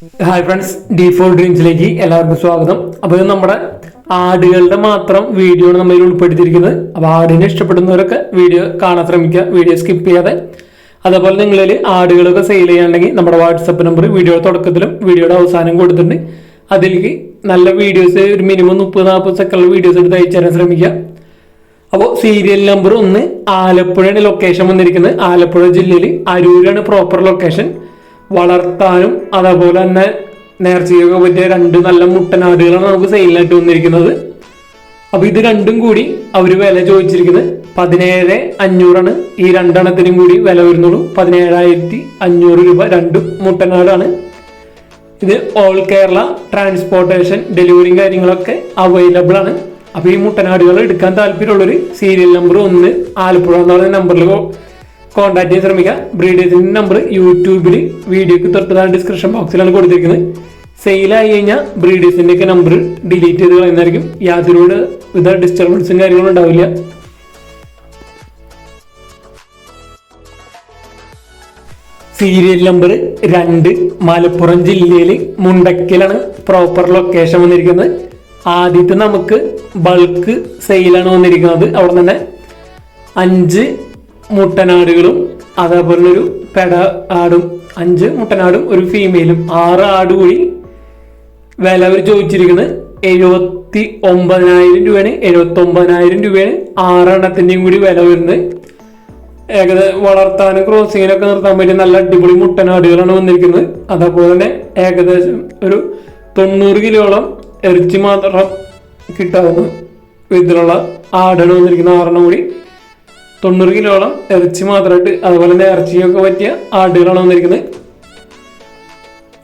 Hi friends, D4 ഡ്രീംസിലേക്ക് എല്ലാവർക്കും സ്വാഗതം. അപ്പോൾ ഇത് നമ്മുടെ ആടുകളുടെ മാത്രം വീഡിയോ ആണ് നമ്മൾ ഉൾപ്പെടുത്തിയിരിക്കുന്നത്. അപ്പോൾ ആടിനെ ഇഷ്ടപ്പെടുന്നവരൊക്കെ വീഡിയോ കാണാൻ ശ്രമിക്കുക, വീഡിയോ സ്കിപ്പ് ചെയ്യാതെ. അതേപോലെ നിങ്ങളിൽ ആടുകളൊക്കെ സെയിൽ ചെയ്യാനുണ്ടെങ്കിൽ നമ്മുടെ വാട്സപ്പ് നമ്പർ വീഡിയോയുടെ തുടക്കത്തിലും വീഡിയോയുടെ അവസാനം കൊടുത്തിട്ടുണ്ട്. അതിലേക്ക് നല്ല വീഡിയോസ്, ഒരു മിനിമം 30-40 സെക്കൻഡ് വീഡിയോസ് എടുത്ത് അയച്ചു തരാൻ ശ്രമിക്കുക. അപ്പോൾ സീരിയൽ നമ്പർ 1 ആലപ്പുഴയാണ് ലൊക്കേഷൻ വന്നിരിക്കുന്നത്. ആലപ്പുഴ ജില്ലയിൽ അരൂരാണ് പ്രോപ്പർ ലൊക്കേഷൻ. വളർത്താനും അതേപോലെ തന്നെ നേർച്ചയൊക്കെ പറ്റിയ 2 നല്ല മുട്ടനാടുകളാണ് നമുക്ക് സെയിലിനായിട്ട് വന്നിരിക്കുന്നത്. അപ്പോൾ ഇത് രണ്ടും കൂടി അവർ വില ചോദിച്ചിരിക്കുന്നത് 17,500 ഈ 2 എണ്ണത്തിനും കൂടി വില വരുന്നുള്ളൂ. 17,500 രൂപ 2 മുട്ടനാടാണ്. ഇത് ഓൾ കേരള ട്രാൻസ്പോർട്ടേഷൻ ഡെലിവറിയും കാര്യങ്ങളൊക്കെ അവൈലബിൾ ആണ്. അപ്പോൾ ഈ മുട്ടനാടുകൾ എടുക്കാൻ താല്പര്യമുള്ളൊരു സീരിയൽ നമ്പർ 1 ആലപ്പുഴ എന്ന് പറയുന്ന നമ്പറിൽ കോൺടാക്ട് ചെയ്യാൻ ശ്രമിക്കുക. ബ്രീഡേഴ്സിന്റെ നമ്പർ യൂട്യൂബിൽ വീഡിയോക്ക് തൊട്ടതാണ് ഡിസ്ക്രിപ്ഷൻ ബോക്സിലാണ് കൊടുത്തിരിക്കുന്നത്. സെയിലായി കഴിഞ്ഞാൽ ബ്രീഡേഴ്സിന്റെ ഒക്കെ നമ്പർ ഡിലീറ്റ് ചെയ്ത് കളയുന്നതായിരിക്കും. യാതൊരു വിധ ഡിസ്റ്റർബൻസും കാര്യങ്ങളും ഉണ്ടാവില്ല. സീരിയൽ നമ്പർ 2 മലപ്പുറം ജില്ലയിൽ മുണ്ടക്കലാണ് പ്രോപ്പർ ലൊക്കേഷൻ വന്നിരിക്കുന്നത്. ആദ്യത്തെ നമുക്ക് ബൾക്ക് സെയിലാണ് വന്നിരിക്കുന്നത്. അവിടെ തന്നെ 5 മുട്ടനാടുകളും അതേപോലെ ഒരു പെട ആടും, 5 മുട്ടനാടും ഒരു ഫീമെയിലും 6 ആട് കൂടി വില അവർ ചോദിച്ചിരിക്കുന്നത് 79,000 രൂപയാണ്. 79,000 രൂപയാണ് 6 എണ്ണത്തിൻ്റെയും കൂടി വില വരുന്നത്. ഏകദേശം വളർത്താനും ക്രോസിങ്ങിനൊക്കെ നിർത്താൻ പറ്റിയ നല്ല അടിപൊളി മുട്ടനാടുകളാണ് വന്നിരിക്കുന്നത്. അതേപോലെ തന്നെ ഏകദേശം ഒരു 90 കിലോളം ഇറച്ചി മാത്രം കിട്ടാവുന്ന വിധത്തിലുള്ള ആടാണ് വന്നിരിക്കുന്നത്. 6 എണ്ണം കൂടി 90 കിലോളം ഇറച്ചി മാത്രമായിട്ട്, അതുപോലെ തന്നെ ഇറച്ചിയൊക്കെ പറ്റിയ ആടുകളാണ് വന്നിരിക്കുന്നത്.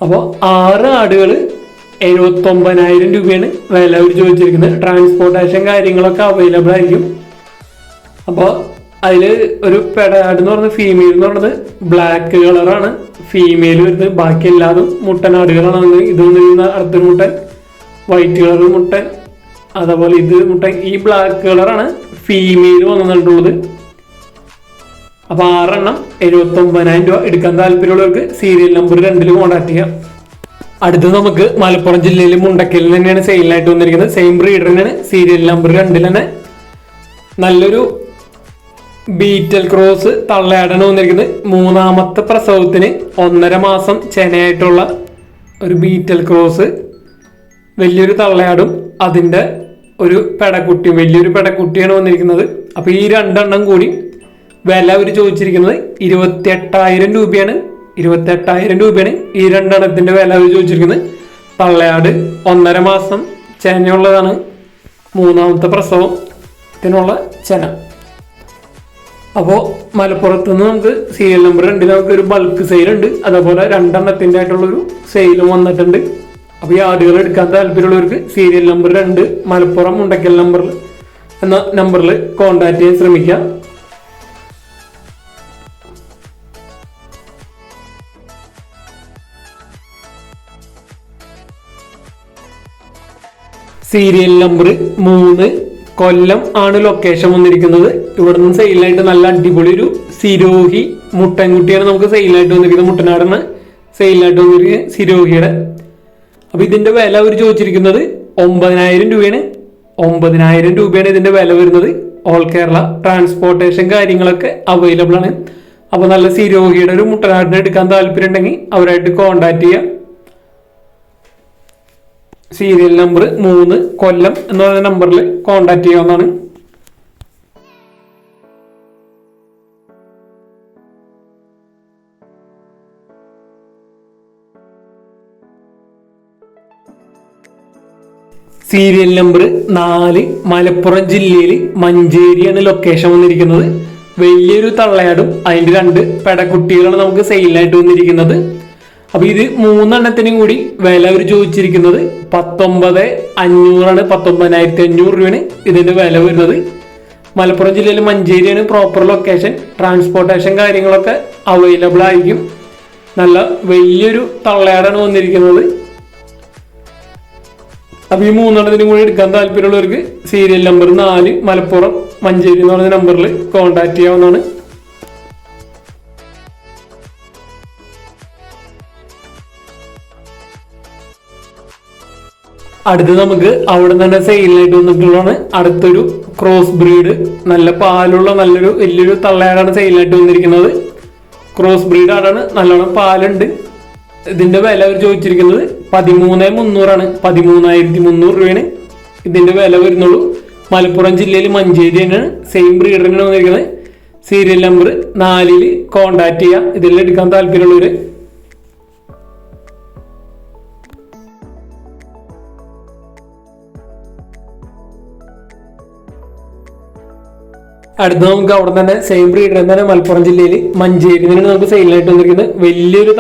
അപ്പോൾ 6 ആടുകൾ 79,000 രൂപയാണ് വില അവർ ചോദിച്ചിരിക്കുന്നത്. ട്രാൻസ്പോർട്ടേഷൻ കാര്യങ്ങളൊക്കെ അവൈലബിൾ ആയിരിക്കും. അപ്പോൾ അതിൽ ഒരു പെടയാട് എന്ന് പറയുന്നത് ഫീമെയിൽ എന്ന് പറയുന്നത് ബ്ലാക്ക് കളറാണ് ഫീമെയിൽ വരുന്നത്. ബാക്കി എല്ലാതും മുട്ടനാടുകളാണ് വന്നത്. ഇത് വന്നിരിക്കുന്ന അടുത്തൊരു മുട്ടൻ വൈറ്റ് കളർ മുട്ടൻ, അതേപോലെ ഇത് മുട്ടൻ. ഈ ബ്ലാക്ക് കളറാണ് ഫീമെയിൽ വന്നിട്ടുള്ളത്. അപ്പോൾ 6 എണ്ണം 79,000 രൂപ. എടുക്കാൻ താല്പര്യമുള്ളവർക്ക് സീരിയൽ നമ്പർ 2 കോൺടാക്ട് ചെയ്യാം. അടുത്ത് നമുക്ക് മലപ്പുറം ജില്ലയിൽ മുണ്ടക്കലിൽ തന്നെയാണ് സെയിലിനായിട്ട് വന്നിരിക്കുന്നത്. സെയിം ബ്രീഡർ തന്നെയാണ്. സീരിയൽ നമ്പർ 2 തന്നെ നല്ലൊരു ബീറ്റൽ ക്രോസ് തള്ളയാടാണ് വന്നിരിക്കുന്നത്. 3ാമത്തെ പ്രസവത്തിന് 1.5 മാസം ചെനയായിട്ടുള്ള ഒരു ബീറ്റൽ ക്രോസ്, വലിയൊരു തള്ളയാടും അതിൻ്റെ ഒരു പെടക്കുട്ടിയും, വലിയൊരു പെടക്കുട്ടിയാണ് വന്നിരിക്കുന്നത്. അപ്പോൾ ഈ 2 എണ്ണം കൂടി വില അവർ ചോദിച്ചിരിക്കുന്നത് 28,000 രൂപയാണ്. 28,000 രൂപയാണ് ഈ 2 എണ്ണത്തിൻ്റെ വില അവർ ചോദിച്ചിരിക്കുന്നത്. തള്ളയാട് 1.5 മാസം ചെനയുള്ളതാണ്. 3ാമത്തെ പ്രസവത്തിനുള്ള ചെന. അപ്പോൾ മലപ്പുറത്ത് നിന്ന് നമുക്ക് സീരിയൽ നമ്പർ 2 നമുക്ക് ഒരു ബൾക്ക് സെയിലുണ്ട്. അതേപോലെ 2 എണ്ണത്തിൻ്റെ ആയിട്ടുള്ളൊരു സെയിലും വന്നിട്ടുണ്ട്. അപ്പോൾ ഈ ആടുകൾ എടുക്കാൻ താല്പര്യമുള്ളവർക്ക് സീരിയൽ നമ്പർ 2 മലപ്പുറം മുണ്ടക്കൽ നമ്പറിൽ എന്ന നമ്പറിൽ കോൺടാക്ട് ചെയ്യാൻ ശ്രമിക്കുക. സീരിയൽ നമ്പർ 3 കൊല്ലം ആണ് ലൊക്കേഷൻ വന്നിരിക്കുന്നത്. ഇവിടെ നിന്ന് സെയിലായിട്ട് നല്ല അടിപൊളി ഒരു സിരോഹി മുട്ടൻകുട്ടിയാണ് നമുക്ക് സെയിലായിട്ട് വന്നിരിക്കുന്നത്. മുട്ടനാടാണ് സെയിലായിട്ട് വന്നിരിക്കുന്നത് സിരോഹിയുടെ. അപ്പോൾ ഇതിന്റെ വില അവർ ചോദിച്ചിരിക്കുന്നത് 9,000 രൂപയാണ്. 9,000 രൂപയാണ് ഇതിന്റെ വില വരുന്നത്. ഓൾ കേരള ട്രാൻസ്പോർട്ടേഷൻ കാര്യങ്ങളൊക്കെ അവൈലബിൾ ആണ്. അപ്പോൾ നല്ല സിരോഹിയുടെ ഒരു മുട്ടനാടിനെ എടുക്കാൻ താല്പര്യം ഉണ്ടെങ്കിൽ അവരായിട്ട് കോൺടാക്ട് ചെയ്യുക. സീരിയൽ നമ്പർ 3 കൊല്ലം എന്ന് പറയുന്ന നമ്പറിൽ കോൺടാക്ട് ചെയ്യാവുന്നതാണ്. സീരിയൽ നമ്പർ 4 മലപ്പുറം ജില്ലയിൽ മഞ്ചേരിയാണ് ലൊക്കേഷൻ വന്നിരിക്കുന്നത്. വലിയൊരു തള്ളയാടും അതിൻ്റെ 2 പെടക്കുട്ടികളാണ് നമുക്ക് സെയിലായിട്ട് വന്നിരിക്കുന്നത്. അപ്പോൾ ഇത് 3 എണ്ണത്തിനും കൂടി വില അവർ ചോദിച്ചിരിക്കുന്നത് 19,500 19,500 രൂപയാണ് ഇതിന്റെ വില വരുന്നത്. മലപ്പുറം ജില്ലയിൽ മഞ്ചേരിയാണ് പ്രോപ്പർ ലൊക്കേഷൻ. ട്രാൻസ്പോർട്ടേഷൻ കാര്യങ്ങളൊക്കെ അവൈലബിൾ ആയിരിക്കും. നല്ല വലിയൊരു തള്ളയാടാണ് വന്നിരിക്കുന്നത്. അപ്പോൾ ഈ 3 എണ്ണത്തിനും കൂടി എടുക്കാൻ താല്പര്യമുള്ളവർക്ക് സീരിയൽ നമ്പർ 4 മലപ്പുറം മഞ്ചേരി എന്ന് പറയുന്ന നമ്പറിൽ കോൺടാക്ട് ചെയ്യാവുന്നതാണ്. അടുത്ത് നമുക്ക് അവിടെ തന്നെ സെയിലായിട്ട് വന്നിട്ടുള്ളതാണ് അടുത്തൊരു ക്രോസ് ബ്രീഡ്, നല്ല പാലുള്ള നല്ലൊരു വലിയൊരു തള്ളയാടാണ് സെയിലായിട്ട് വന്നിരിക്കുന്നത്. ക്രോസ് ബ്രീഡ് ആടാണ്, നല്ലോണം പാലുണ്ട്. ഇതിന്റെ വില അവർ ചോദിച്ചിരിക്കുന്നത് 13,300 13,300 രൂപയാണ് ഇതിന്റെ വില വരുന്നുള്ളൂ. മലപ്പുറം ജില്ലയിൽ മഞ്ചേരി തന്നെയാണ്, സെയിം ബ്രീഡർ തന്നെയാണ് വന്നിരിക്കുന്നത്. സീരിയൽ നമ്പർ 4 കോണ്ടാക്ട് ചെയ്യാം ഇതിൽ എടുക്കാൻ താല്പര്യമുള്ളവര്. അടുത്ത് നമുക്ക് അവിടെ തന്നെ സെയിം ബ്രീഡർ തന്നെ മലപ്പുറം ജില്ലയിൽ മഞ്ചേരി നമുക്ക് സെയിലായിട്ട് വന്നിരിക്കുന്നത്. വലിയൊരു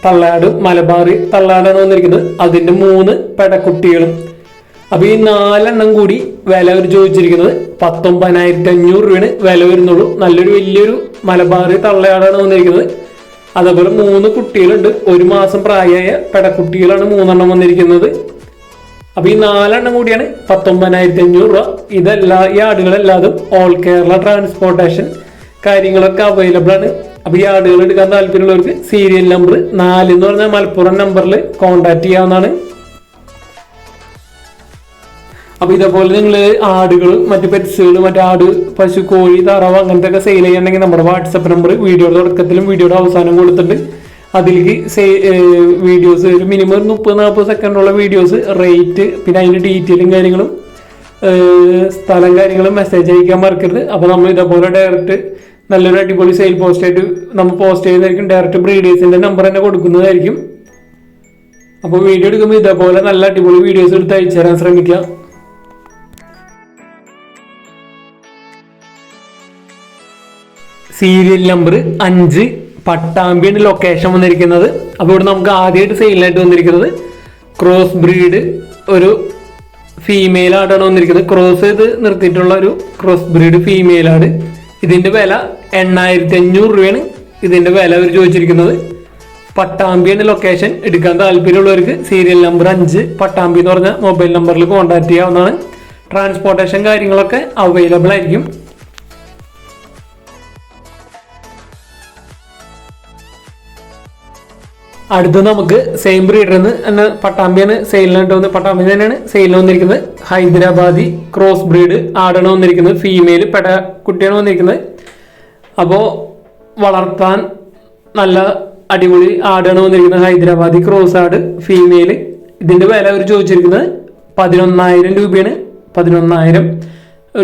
തള്ളയാട് മലബാറി തള്ളയാടാണ് വന്നിരിക്കുന്നത്. അതിന്റെ 3 പെടക്കുട്ടികളും. അപ്പൊ ഈ 4 കൂടി വില അവർ ചോദിച്ചിരിക്കുന്നത് 19,500 രൂപയാണ് വില വരുന്നുള്ളൂ. നല്ലൊരു വലിയൊരു മലബാറി തള്ളയാടാണ് വന്നിരിക്കുന്നത്. അതേപോലെ 3 കുട്ടികളുണ്ട്. 1 മാസം പ്രായമായ പെടക്കുട്ടികളാണ് 3 വന്നിരിക്കുന്നത്. അപ്പൊ ഈ 4 കൂടിയാണ് 19,500 രൂപ. ഈ ആടുകളെല്ലാതും ഓൾ കേരള ട്രാൻസ്പോർട്ടേഷൻ കാര്യങ്ങളൊക്കെ അവൈലബിൾ ആണ്. അപ്പൊ ഈ ആടുകൾ എടുക്കാൻ താല്പര്യമുള്ളവർക്ക് സീരിയൽ നമ്പർ 4 എന്ന് പറഞ്ഞാൽ മലപ്പുറം നമ്പറിൽ കോണ്ടാക്ട് ചെയ്യാവുന്നതാണ്. അപ്പൊ ഇതേപോലെ നിങ്ങൾ ആടുകൾ, മറ്റു പെറ്റ്സുകൾ, ആട്, പശു, കോഴി, താറാവ് അങ്ങനത്തെ ഒക്കെ സെയിൽ ചെയ്യണമെങ്കിൽ നമ്മുടെ വാട്സപ്പ് നമ്പർ വീഡിയോയുടെ തുടക്കത്തിലും വീഡിയോയുടെ അവസാനം കൊടുത്തിട്ടുണ്ട്. അതിലേക്ക് വീഡിയോസ് ഒരു മിനിമം 30-40 സെക്കൻഡുള്ള വീഡിയോസ്, റേറ്റ്, പിന്നെ അതിന്റെ ഡീറ്റെയിലും കാര്യങ്ങളും സ്ഥലം കാര്യങ്ങളും മെസ്സേജ് അയക്കാൻ മറക്കരുത്. അപ്പോൾ നമ്മൾ ഇതേപോലെ ഡയറക്റ്റ് നല്ലൊരു അടിപൊളി സെയിൽ പോസ്റ്റ് ആയിട്ട് നമ്മൾ പോസ്റ്റ് ചെയ്യുന്നതായിരിക്കും. ഡയറക്റ്റ് ബ്രീഡേഴ്സിന്റെ നമ്പർ തന്നെ കൊടുക്കുന്നതായിരിക്കും. അപ്പോൾ വീഡിയോ എടുക്കുമ്പോൾ ഇതേപോലെ നല്ല അടിപൊളി വീഡിയോസ് എടുത്ത് അയച്ചു തരാൻ ശ്രമിക്കുക. സീരിയൽ നമ്പർ 5 പട്ടാമ്പിയാണ് ലൊക്കേഷൻ വന്നിരിക്കുന്നത്. അപ്പോൾ ഇവിടെ നമുക്ക് ആദ്യമായിട്ട് സെയിലായിട്ട് വന്നിരിക്കുന്നത് ക്രോസ് ബ്രീഡ് ഒരു ഫീമെയിൽ ആടാണ് വന്നിരിക്കുന്നത്. ക്രോസ് ചെയ്ത് നിർത്തിയിട്ടുള്ള ഒരു ക്രോസ് ബ്രീഡ് ഫീമെയിൽ ആട്. ഇതിന്റെ വില 8,500 രൂപയാണ് ഇതിന്റെ വില അവർ ചോദിച്ചിരിക്കുന്നത്. പട്ടാമ്പിയാണ് ലൊക്കേഷൻ. എടുക്കാൻ താല്പര്യമുള്ളവർക്ക് സീരിയൽ നമ്പർ 5 പട്ടാമ്പി എന്ന് പറഞ്ഞ മൊബൈൽ നമ്പറിൽ കോൺടാക്ട് ചെയ്യാവുന്നതാണ്. ട്രാൻസ്പോർട്ടേഷൻ കാര്യങ്ങളൊക്കെ അവൈലബിൾ ആയിരിക്കും. അടുത്ത് നമുക്ക് സെയിം ബ്രീഡർ തന്നെ പട്ടാമ്പിയാണ് സെയിലിനായിട്ട് വന്ന് പട്ടാമ്പി തന്നെയാണ് സെയിലിന് വന്നിരിക്കുന്നത്. ഹൈദരാബാദി ക്രോസ് ബ്രീഡ് ആടാണ് വന്നിരിക്കുന്നത്. ഫീമെയിൽ കുട്ടിയാണ് വന്നിരിക്കുന്നത്. അപ്പോൾ വളർത്താൻ നല്ല അടിപൊളി ആടാണ് വന്നിരിക്കുന്നത്. ഹൈദരാബാദി ക്രോസ് ആട് ഫീമെയിൽ. ഇതിന്റെ വില അവർ ചോദിച്ചിരിക്കുന്നത് 11,000 രൂപയാണ്. 11,000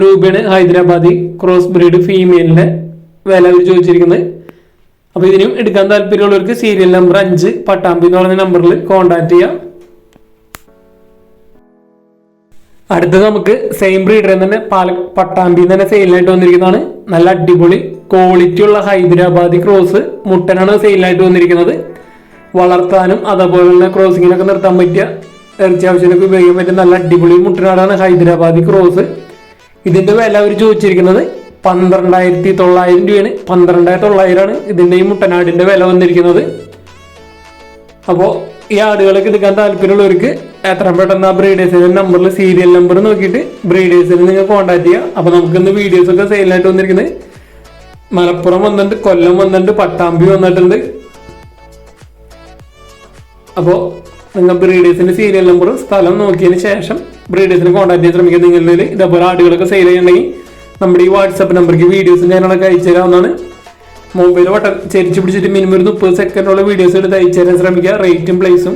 രൂപയാണ് ഹൈദരാബാദി ക്രോസ് ബ്രീഡ് ഫീമെയിലിന്റെ വില അവർ ചോദിച്ചിരിക്കുന്നത്. അപ്പൊ ഇതിനും എടുക്കാൻ താല്പര്യമുള്ളവർക്ക് സീരിയൽ നമ്പർ 5 പട്ടാമ്പി എന്ന് പറഞ്ഞ നമ്പറിൽ കോൺടാക്ട് ചെയ്യാം. അടുത്തത് നമുക്ക് സെയിം ബ്രീഡർ തന്നെ പട്ടാമ്പി തന്നെ സെയിലിനായിട്ട് വന്നിരിക്കുന്നതാണ്. നല്ല അടിപൊളി ക്വാളിറ്റി ഉള്ള ഹൈദരാബാദി ക്രോസ് മുട്ടനാണ് സെയിലിനായിട്ട് വന്നിരിക്കുന്നത്. വളർത്താനും അതേപോലെ തന്നെ ക്രോസിങ്ങിനൊക്കെ നിർത്താൻ പറ്റിയ ഇറച്ചി ആവശ്യത്തിനൊക്കെ ഉപയോഗിക്കാൻ പറ്റിയ നല്ല അടിപൊളി മുട്ടനാടാണ് ഹൈദരാബാദി ക്രോസ്. ഇതിന്റെ വില അവർ ചോദിച്ചിരിക്കുന്നത് 12,900 രൂപയാണ്. 12,900 ആണ് ഇതിന്റെ ഈ മുട്ടനാടിന്റെ വില വന്നിരിക്കുന്നത്. അപ്പോൾ ഈ ആടുകളൊക്കെ എടുക്കാൻ താല്പര്യമുള്ളവർക്ക് എത്ര പെട്ടെന്ന് ആ ബ്രീഡേഴ്സിന്റെ നമ്പറിൽ സീരിയൽ നമ്പർ നോക്കിയിട്ട് ബ്രീഡേഴ്സിന് നിങ്ങൾ കോൺടാക്ട് ചെയ്യുക. അപ്പോൾ നമുക്കിന്ന് വീഡിയോസ് ഒക്കെ സെയിലായിട്ട് വന്നിരിക്കുന്നത് മലപ്പുറം വന്നിട്ടുണ്ട്, കൊല്ലം വന്നിട്ടുണ്ട്, പട്ടാമ്പി വന്നിട്ടുണ്ട്. അപ്പോൾ നിങ്ങൾ ബ്രീഡേഴ്സിന്റെ സീരിയൽ നമ്പറും സ്ഥലം നോക്കിയതിന് ശേഷം ബ്രീഡേഴ്സിനെ കോൺടാക്ട് ചെയ്യാൻ ശ്രമിക്കുക. നിങ്ങളുടെ ഇതേപോലെ ആടുകളൊക്കെ സെയിൽ ചെയ്യുന്നുണ്ടെങ്കിൽ നമ്മുടെ ഈ വാട്സപ്പ് നമ്പർക്ക് വീഡിയോസും ഞാനൊക്കെ അയച്ചു തരാവുന്നതാണ്. മൊബൈൽ ചെരിച്ചു പിടിച്ചിട്ട് മിനിമം ഒരു 30 സെക്കൻഡുള്ള വീഡിയോസ് എടുത്ത് അയച്ചു തരാൻ ശ്രമിക്കുക. റേറ്റും പ്ലേസും